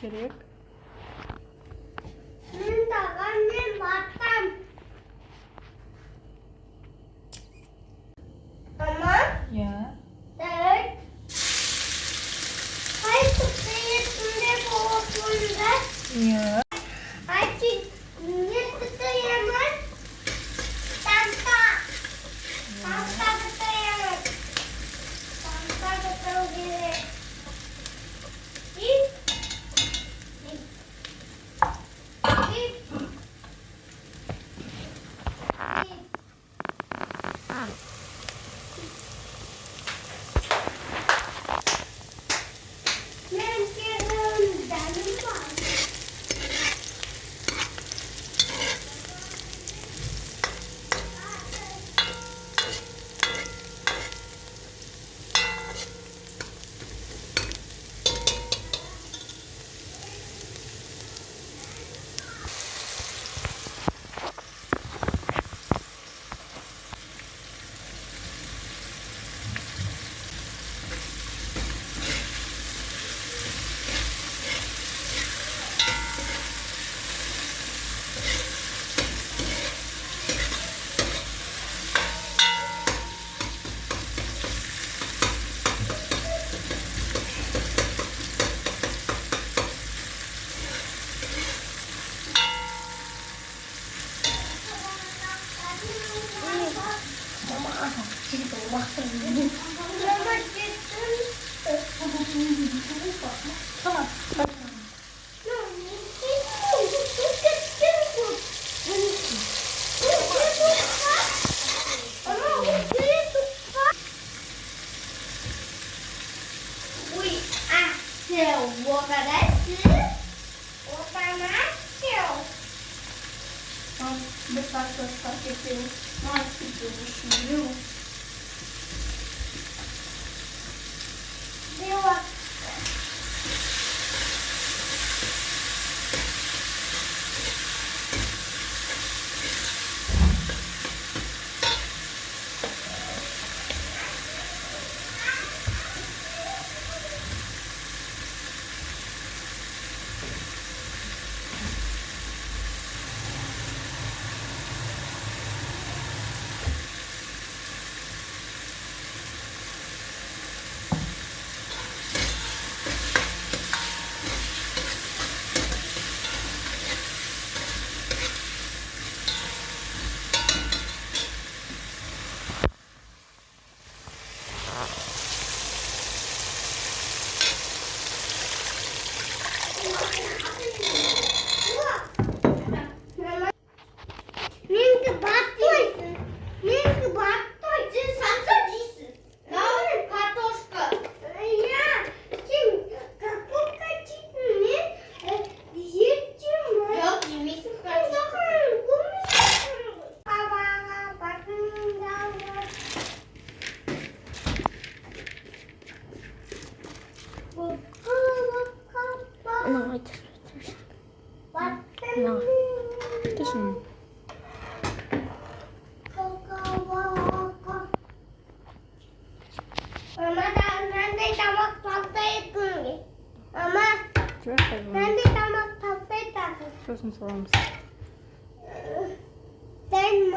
kerak. Men tag'am men batam. Ama Ya. evet. Hayır, tutmayı tunde boğazında. Ya. Hayır, niye tutayamaz? Tanpa. Tanpa tutayamaz. Tanpa tutabilir. Git. Git. Git. Ben kendim canım var. Mama gitsin. Tamam. Bak. Tamam. Beş dakika fark ettiğimiz. Nasıl gidiyormuş biliyor musun? Taşın. Şöyle koyalım. Ben de damak tahtayı takıyorum. Şurasını sorar mısın? Ben